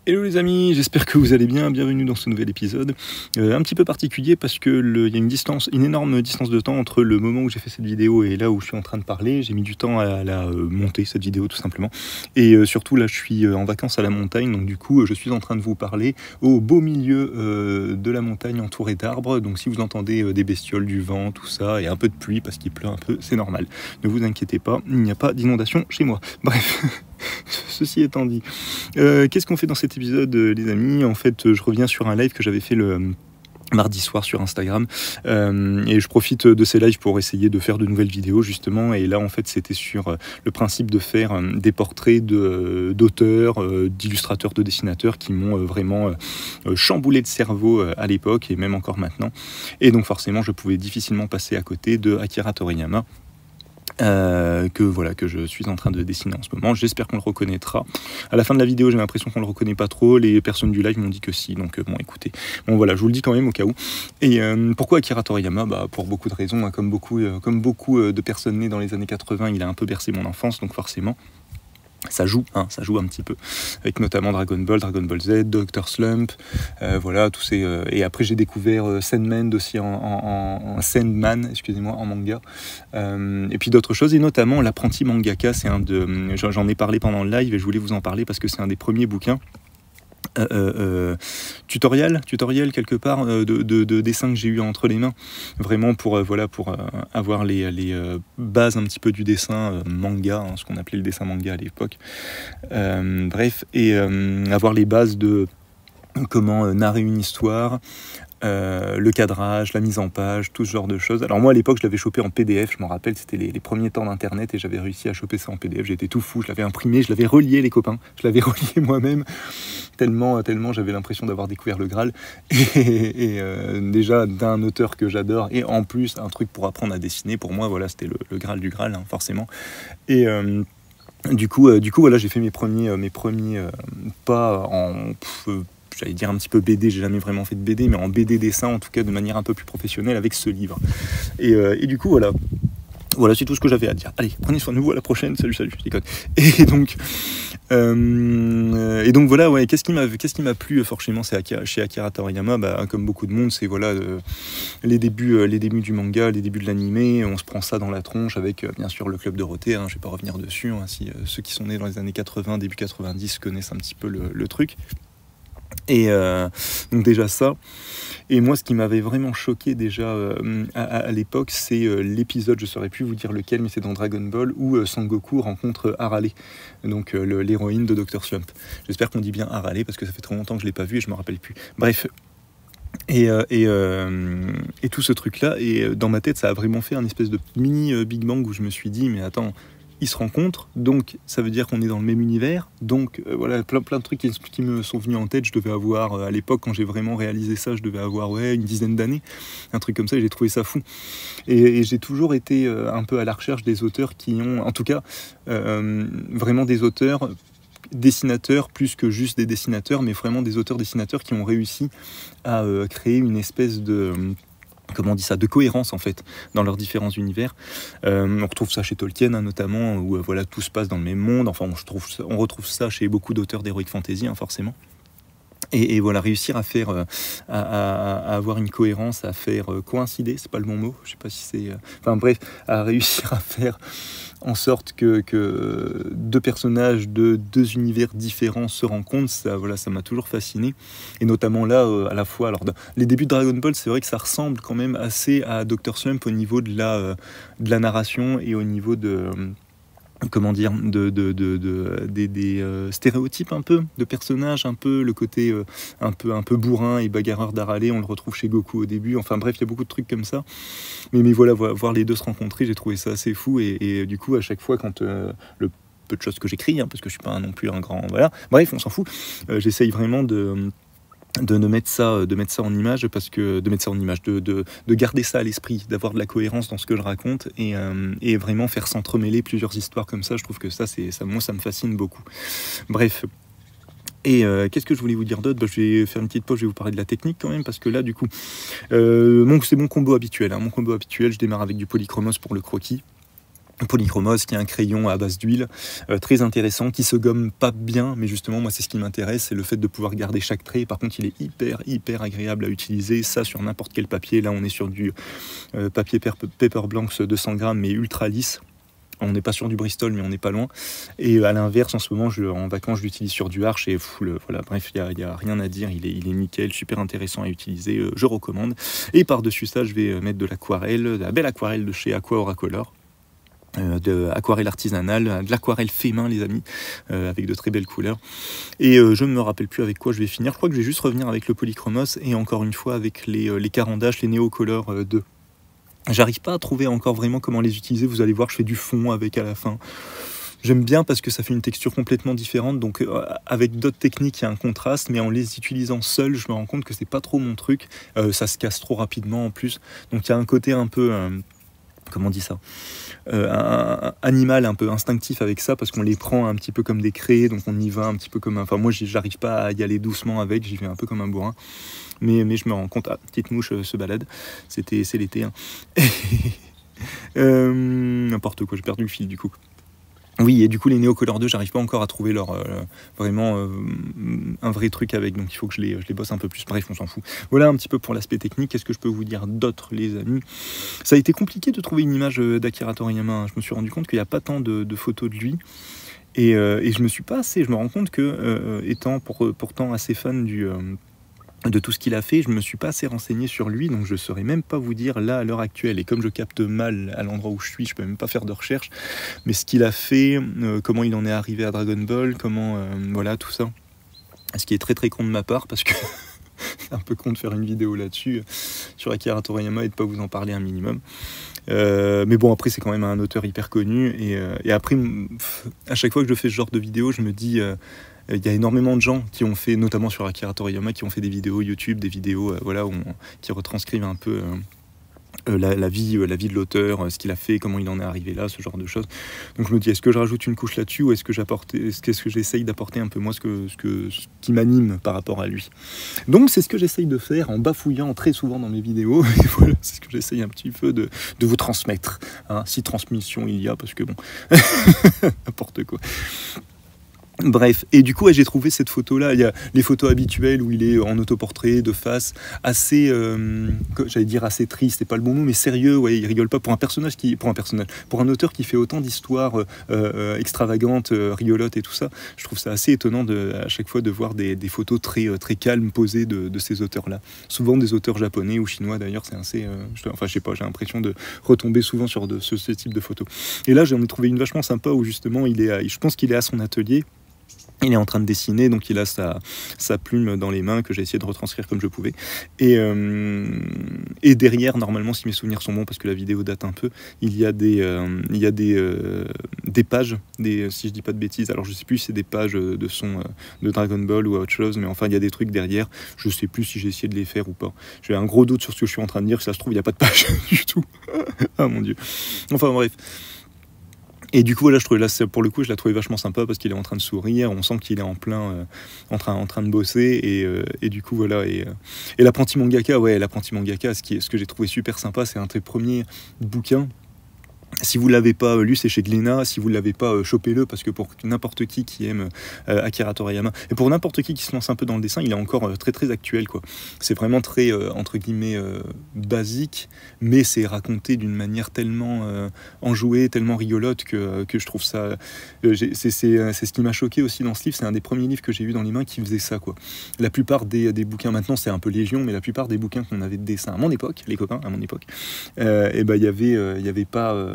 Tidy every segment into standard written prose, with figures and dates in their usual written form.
Hello les amis, j'espère que vous allez bien, bienvenue dans ce nouvel épisode. Un petit peu particulier parce que il y a une énorme distance de temps entre le moment où j'ai fait cette vidéo et là où je suis en train de parler. J'ai mis du temps à la monter cette vidéo tout simplement. Et surtout là je suis en vacances à la montagne, donc du coup je suis en train de vous parler au beau milieu de la montagne entourée d'arbres. Donc si vous entendez des bestioles, du vent, tout ça et un peu de pluie parce qu'il pleut un peu, c'est normal. Ne vous inquiétez pas, il n'y a pas d'inondation chez moi. Bref, ceci étant dit. Qu'est-ce qu'on fait dans cet épisode, les amis? En fait, je reviens sur un live que j'avais fait le mardi soir sur Instagram et je profite de ces lives pour essayer de faire de nouvelles vidéos justement, et là en fait c'était sur le principe de faire des portraits d'auteurs, d'illustrateurs, de dessinateurs qui m'ont vraiment chamboulé le cerveau à l'époque et même encore maintenant, et donc forcément je pouvais difficilement passer à côté de Akira Toriyama. Que je suis en train de dessiner en ce moment. J'espère qu'on le reconnaîtra. À la fin de la vidéo, j'ai l'impression qu'on le reconnaît pas trop. Les personnes du live m'ont dit que si, donc bon, écoutez. Bon voilà, je vous le dis quand même au cas où. Et pourquoi Akira Toriyama? Pour beaucoup de raisons, hein, comme beaucoup de personnes nées dans les années 80, il a un peu bercé mon enfance, donc forcément. Ça joue un petit peu, avec notamment Dragon Ball Z, Dr. Slump, voilà, tous ces... et après j'ai découvert Sandman aussi Sandman, excusez-moi, en manga, et puis d'autres choses, et notamment L'apprenti mangaka, c'est j'en ai parlé pendant le live, et je voulais vous en parler parce que c'est un des premiers bouquins, tutoriel quelque part de dessin que j'ai eu entre les mains, vraiment pour avoir les bases un petit peu du dessin manga, hein, ce qu'on appelait le dessin manga à l'époque, bref, et avoir les bases de comment narrer une histoire, le cadrage, la mise en page, tout ce genre de choses. Alors moi à l'époque je l'avais chopé en PDF, je m'en rappelle, c'était les premiers temps d'internet et j'avais réussi à choper ça en PDF, j'étais tout fou, je l'avais imprimé, je l'avais relié les copains, je l'avais relié moi-même, tellement j'avais l'impression d'avoir découvert le Graal, et déjà d'un auteur que j'adore, et en plus un truc pour apprendre à dessiner, pour moi voilà, c'était le Graal du Graal, hein, forcément. Et du coup voilà, j'ai fait mes premiers pas en... j'allais dire un petit peu BD, j'ai jamais vraiment fait de BD, mais en BD dessin, en tout cas de manière un peu plus professionnelle avec ce livre. Et du coup, voilà, c'est tout ce que j'avais à dire. Allez, prenez soin de vous, à la prochaine, salut, je déconne. Et donc voilà, ouais, qu'est-ce qui m'a plu forcément, c'est chez Akira Toriyama, comme beaucoup de monde, c'est voilà, les débuts du manga, les débuts de l'animé, on se prend ça dans la tronche avec bien sûr le Club Dorothée, hein, je vais pas revenir dessus, hein, si ceux qui sont nés dans les années 80, début 90 connaissent un petit peu le truc. Et donc déjà ça, et moi ce qui m'avait vraiment choqué déjà à l'époque, c'est l'épisode, je saurais plus vous dire lequel, mais c'est dans Dragon Ball où Sangoku rencontre Harale, donc l'héroïne de Dr. Slump. J'espère qu'on dit bien Harale parce que ça fait trop longtemps que je l'ai pas vu et je me rappelle plus. Bref. Et tout ce truc là, et dans ma tête ça a vraiment fait un espèce de mini Big Bang où je me suis dit mais attends, ils se rencontrent, donc ça veut dire qu'on est dans le même univers, donc voilà, plein de trucs qui me sont venus en tête. Je devais avoir, à l'époque quand j'ai vraiment réalisé ça, je devais avoir une dizaine d'années, un truc comme ça, et j'ai trouvé ça fou. Et j'ai toujours été un peu à la recherche des auteurs qui ont, en tout cas, vraiment des auteurs dessinateurs, plus que juste des dessinateurs, mais vraiment des auteurs dessinateurs qui ont réussi à créer une espèce de... comment on dit ça, de cohérence en fait dans leurs différents univers. On retrouve ça chez Tolkien, hein, notamment, où voilà, tout se passe dans le même monde. Enfin, on retrouve ça chez beaucoup d'auteurs d'heroic fantasy, hein, forcément. Et voilà, réussir à faire, à avoir une cohérence, à faire coïncider, c'est pas le bon mot, je sais pas si c'est... enfin bref, à réussir à faire en sorte que deux personnages de deux univers différents se rencontrent, ça m'a toujours fasciné. Et notamment là, à la fois, alors les débuts de Dragon Ball, c'est vrai que ça ressemble quand même assez à Dr. Slump au niveau de la narration et au niveau de... comment dire, des stéréotypes un peu, de personnages un peu, le côté un peu bourrin et bagarreur d'Harale, on le retrouve chez Goku au début, enfin bref, il y a beaucoup de trucs comme ça, mais voilà, voir les deux se rencontrer, j'ai trouvé ça assez fou, et du coup, à chaque fois, quand le peu de choses que j'écris, hein, parce que je suis pas non plus un grand... Voilà, bref, on s'en fout, j'essaye vraiment de mettre ça en image, parce que de garder ça à l'esprit, d'avoir de la cohérence dans ce que je raconte, et vraiment faire s'entremêler plusieurs histoires comme ça. Je trouve que moi ça me fascine beaucoup. Bref. Et qu'est-ce que je voulais vous dire d'autre? Je vais faire une petite pause, je vais vous parler de la technique quand même, parce que là du coup c'est mon combo habituel, hein. Mon combo habituel, je démarre avec du polychromos pour le croquis. Polychromos, qui est un crayon à base d'huile, très intéressant, qui se gomme pas bien, mais justement moi c'est ce qui m'intéresse, c'est le fait de pouvoir garder chaque trait. Par contre il est hyper agréable à utiliser, ça sur n'importe quel papier. Là on est sur du papier Paper Blanks 200 grammes mais ultra lisse. On n'est pas sur du Bristol, mais on n'est pas loin. Et à l'inverse, en ce moment, en vacances, je l'utilise sur du Arch. Et voilà, bref, il n'y a rien à dire. Il est nickel, super intéressant à utiliser. Je recommande. Et par-dessus ça, je vais mettre de l'aquarelle, de la belle aquarelle de chez Aqua Oracolor. De aquarelle artisanale, de l'aquarelle fait main les amis, avec de très belles couleurs. Et je ne me rappelle plus avec quoi je vais finir. Je crois que je vais juste revenir avec le Polychromos et encore une fois avec les Caran d'Ache, les Neocolor 2. J'arrive pas à trouver encore vraiment comment les utiliser. Vous allez voir, je fais du fond avec à la fin. J'aime bien parce que ça fait une texture complètement différente. Donc avec d'autres techniques, il y a un contraste, mais en les utilisant seuls, je me rends compte que c'est pas trop mon truc. Ça se casse trop rapidement en plus. Donc il y a un côté un peu comment on dit ça, un animal un peu instinctif avec ça, parce qu'on les prend un petit peu comme des craies, donc on y va un petit peu comme enfin moi j'arrive pas à y aller doucement avec, j'y vais un peu comme un bourrin, mais je me rends compte, petite mouche se balade, c'est l'été, hein. N'importe quoi, j'ai perdu le fil du coup. Oui, et du coup, les Neocolor 2, j'arrive pas encore à trouver leur vraiment un vrai truc avec, donc il faut que je les bosse un peu plus. Bref, on s'en fout. Voilà un petit peu pour l'aspect technique. Qu'est-ce que je peux vous dire d'autre, les amis? Ça a été compliqué de trouver une image d'Akira Toriyama. Je me suis rendu compte qu'il n'y a pas tant de photos de lui. Et je me rends compte que, étant pourtant assez fan de tout ce qu'il a fait, je ne me suis pas assez renseigné sur lui, donc je ne saurais même pas vous dire là à l'heure actuelle. Et comme je capte mal à l'endroit où je suis, je ne peux même pas faire de recherche. Mais ce qu'il a fait, comment il en est arrivé à Dragon Ball, voilà, tout ça. Ce qui est très con de ma part, parce que c'est un peu con de faire une vidéo là-dessus, sur Akira Toriyama, et de ne pas vous en parler un minimum. Mais bon, après c'est quand même un auteur hyper connu, et après, à chaque fois que je fais ce genre de vidéo, je me dis... il y a énormément de gens qui ont fait, notamment sur Akira Toriyama, qui ont fait des vidéos YouTube, des vidéos voilà, qui retranscrivent un peu la vie de l'auteur, ce qu'il a fait, comment il en est arrivé là, ce genre de choses. Donc je me dis, est-ce que je rajoute une couche là-dessus, ou est-ce que j'essaye d'apporter un peu moi ce qui m'anime par rapport à lui. Donc c'est ce que j'essaye de faire en bafouillant très souvent dans mes vidéos, et voilà, c'est ce que j'essaye un petit peu de vous transmettre, hein, si transmission il y a, parce que bon, n'importe quoi. Bref, et du coup j'ai trouvé cette photo là, il y a les photos habituelles où il est en autoportrait de face, assez j'allais dire assez triste, c'est pas le bon mot, mais sérieux, ouais, il rigole pas, pour un auteur qui fait autant d'histoires extravagantes, rigolotes et tout ça. Je trouve ça assez étonnant à chaque fois de voir des photos très calmes posées de ces auteurs là, souvent des auteurs japonais ou chinois d'ailleurs. C'est assez je sais pas, j'ai l'impression de retomber souvent sur ce type de photos, et là j'en ai trouvé une vachement sympa où justement je pense qu'il est à son atelier. Il est en train de dessiner, donc il a sa plume dans les mains que j'ai essayé de retranscrire comme je pouvais. Et derrière, normalement, si mes souvenirs sont bons, parce que la vidéo date un peu, il y a des pages, si je dis pas de bêtises, alors je sais plus si c'est des pages de son de Dragon Ball ou autre chose, mais enfin il y a des trucs derrière. Je sais plus si j'ai essayé de les faire ou pas. J'ai un gros doute sur ce que je suis en train de dire. Si ça se trouve, il n'y a pas de page du tout. Ah mon Dieu. Enfin bref. Et du coup, voilà, pour le coup, je l'ai trouvé vachement sympa parce qu'il est en train de sourire, on sent qu'il est en plein en train de bosser, et du coup, voilà. Et l'apprenti mangaka, ce que j'ai trouvé super sympa, c'est un de ses premiers bouquins. Si vous ne l'avez pas lu, c'est chez Glénat. Si vous ne l'avez pas, chopez-le, parce que pour n'importe qui aime Akira Toriyama, et pour n'importe qui se lance un peu dans le dessin, il est encore très actuel, quoi. C'est vraiment très, entre guillemets, basique, mais c'est raconté d'une manière tellement enjouée, tellement rigolote, que je trouve ça... c'est ce qui m'a choqué aussi dans ce livre. C'est un des premiers livres que j'ai eu dans les mains qui faisait ça, quoi. La plupart des bouquins, maintenant c'est un peu légion, mais la plupart des bouquins qu'on avait de dessin à mon époque, les copains, à mon époque, et ben il y avait pas...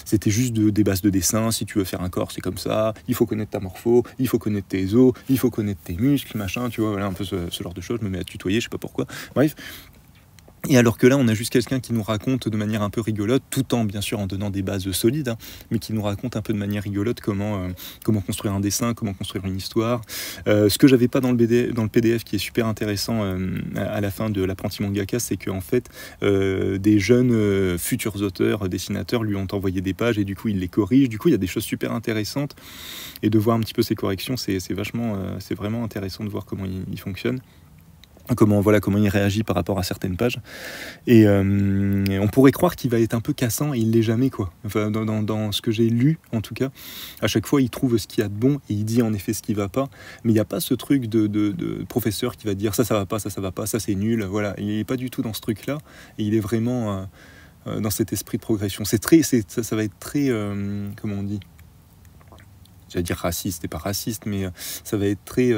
c'était juste des bases de dessin. Si tu veux faire un corps, c'est comme ça, il faut connaître ta morpho, il faut connaître tes os, il faut connaître tes muscles, machin, tu vois, voilà, un peu ce genre de choses. Je me mets à tutoyer, je sais pas pourquoi, bref. Et alors que là, on a juste quelqu'un qui nous raconte de manière un peu rigolote, tout en, bien sûr, en donnant des bases solides, hein, mais qui nous raconte un peu de manière rigolote comment construire un dessin, comment construire une histoire. Ce que j'avais pas dans le PDF, qui est super intéressant à la fin de l'apprenti mangaka, c'est qu'en fait, des jeunes futurs auteurs, dessinateurs lui ont envoyé des pages, et du coup, il les corrige. Du coup, il y a des choses super intéressantes, et de voir un petit peu ces corrections, c'est vraiment intéressant de voir comment il fonctionne. comment il réagit par rapport à certaines pages. Et on pourrait croire qu'il va être un peu cassant, et il l'est jamais, quoi. Enfin, dans ce que j'ai lu, en tout cas, à chaque fois, il trouve ce qu'il y a de bon, et il dit en effet ce qui va pas. Mais il n'y a pas ce truc de professeur qui va dire ça va pas, ça va pas, ça c'est nul. Voilà, il n'est pas du tout dans ce truc-là, et il est vraiment dans cet esprit de progression. Ça va être très, comment on dit, j'allais dire raciste et pas raciste, mais ça va être très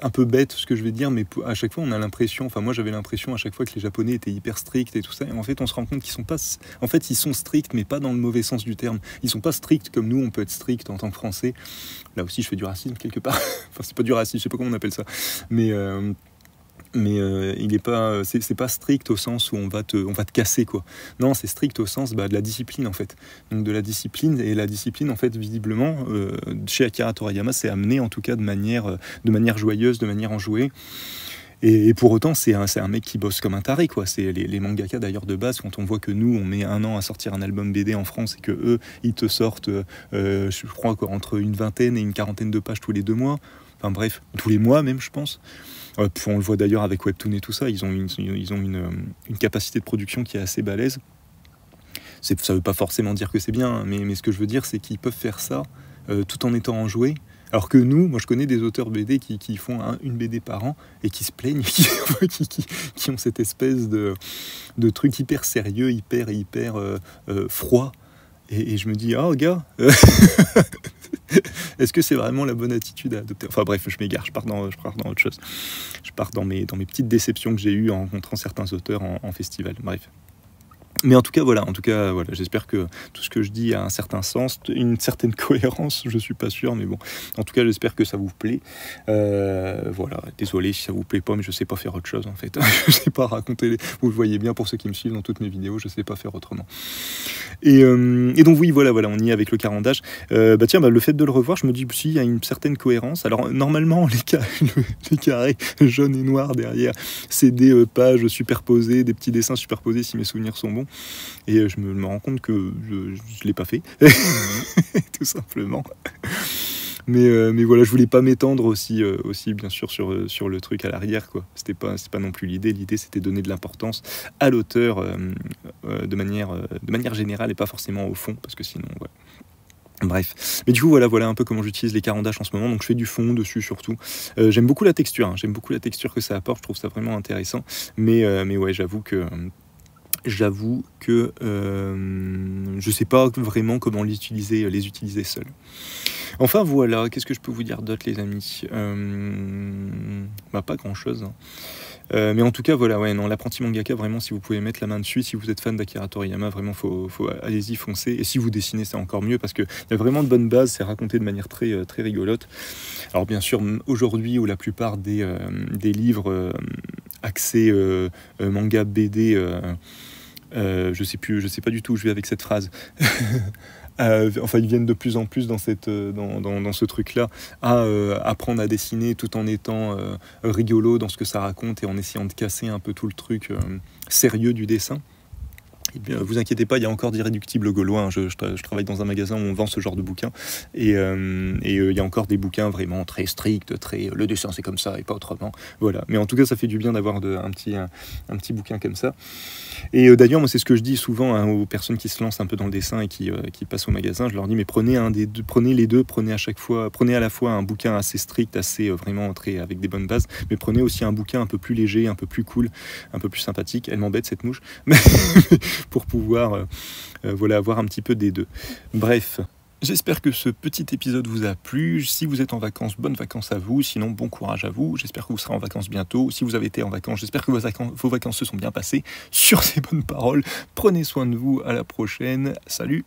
un peu bête ce que je vais dire, mais à chaque fois on a l'impression, enfin moi j'avais l'impression à chaque fois que les Japonais étaient hyper stricts et tout ça, et en fait on se rend compte qu'ils sont pas, en fait ils sont stricts mais pas dans le mauvais sens du terme. Ils sont pas stricts comme nous on peut être strict en tant que Français. Là aussi je fais du racisme quelque part. Enfin c'est pas du racisme, je sais pas comment on appelle ça, mais il est pas, c'est pas strict au sens où on va te casser, quoi. Non, c'est strict au sens de la discipline, en fait. Donc de la discipline, et la discipline, en fait, visiblement, chez Akira Toriyama, c'est amené en tout cas de manière joyeuse, de manière enjouée. Et pour autant, c'est un mec qui bosse comme un taré, quoi. C'est les mangaka d'ailleurs de base, quand on voit que nous, on met 1 an à sortir un album BD en France et que eux, ils te sortent, je crois, quoi, entre une vingtaine et une quarantaine de pages tous les 2 mois. Enfin bref, tous les mois même, je pense. On le voit d'ailleurs avec Webtoon et tout ça, ils ont une capacité de production qui est assez balèze. Ça ne veut pas forcément dire que c'est bien, mais ce que je veux dire, c'est qu'ils peuvent faire ça tout en étant enjoués. Alors que nous, moi je connais des auteurs BD qui font une BD par an et qui se plaignent, qui ont cette espèce de truc hyper sérieux, hyper froid. Et je me dis, gars, est-ce que c'est vraiment la bonne attitude à adopter? Enfin bref, je m'égare, je pars dans autre chose. Je pars dans mes petites déceptions que j'ai eues en rencontrant certains auteurs en festival. Bref. Mais en tout cas, voilà, j'espère que tout ce que je dis a un certain sens, une certaine cohérence, je suis pas sûr, mais bon, en tout cas, j'espère que ça vous plaît. Voilà, désolé si ça vous plaît pas, mais je sais pas faire autre chose, en fait. Je sais pas raconter, vous le voyez bien pour ceux qui me suivent dans toutes mes vidéos, je sais pas faire autrement. Et donc oui, voilà, on y est avec le carandage. Le fait de le revoir, je me dis si, il y a une certaine cohérence. Alors, normalement, les carrés jaunes et noirs derrière, c'est des pages superposées, des petits dessins superposés, si mes souvenirs sont bons. Et je me rends compte que je ne l'ai pas fait, tout simplement. Mais voilà, je voulais pas m'étendre aussi bien sûr sur le truc à l'arrière, quoi. C'est pas non plus l'idée. L'idée, c'était donner de l'importance à l'auteur de manière générale et pas forcément au fond, parce que sinon, voilà. Bref, mais du coup voilà un peu comment j'utilise les carandages en ce moment. Donc je fais du fond dessus surtout. J'aime beaucoup la texture, j'aime beaucoup la texture que ça apporte. Je trouve ça vraiment intéressant. Mais ouais, j'avoue que je sais pas vraiment comment les utiliser seuls. Enfin voilà, qu'est-ce que je peux vous dire d'autre, les amis? Pas grand chose. Mais en tout cas, voilà, l'apprenti mangaka, vraiment, si vous pouvez mettre la main dessus, si vous êtes fan d'Akira Toriyama, vraiment, allez-y, foncez. Et si vous dessinez, c'est encore mieux, parce qu'il y a vraiment de bonnes bases, c'est raconté de manière très, très rigolote. Alors bien sûr, aujourd'hui, où la plupart des livres axés manga, BD, je sais pas du tout où je vais avec cette phrase. Ils viennent de plus en plus dans ce truc-là à apprendre à dessiner tout en étant rigolo dans ce que ça raconte et en essayant de casser un peu tout le truc sérieux du dessin. Eh bien, vous inquiétez pas, il y a encore d'Irréductibles Gaulois. Je travaille dans un magasin où on vend ce genre de bouquins. Et il y a encore des bouquins vraiment très stricts, le dessin c'est comme ça et pas autrement. Voilà. Mais en tout cas, ça fait du bien d'avoir un petit bouquin comme ça. Et d'ailleurs, moi, c'est ce que je dis souvent aux personnes qui se lancent un peu dans le dessin et qui passent au magasin. Je leur dis, mais prenez les deux, prenez à la fois un bouquin assez strict, assez vraiment très avec des bonnes bases, mais prenez aussi un bouquin un peu plus léger, un peu plus cool, un peu plus sympathique. Elle m'embête cette mouche. Pour pouvoir avoir un petit peu des deux. Bref, j'espère que ce petit épisode vous a plu. Si vous êtes en vacances, bonnes vacances à vous. Sinon, bon courage à vous. J'espère que vous serez en vacances bientôt. Si vous avez été en vacances, j'espère que vos vacances se sont bien passées. Sur ces bonnes paroles, prenez soin de vous. À la prochaine. Salut.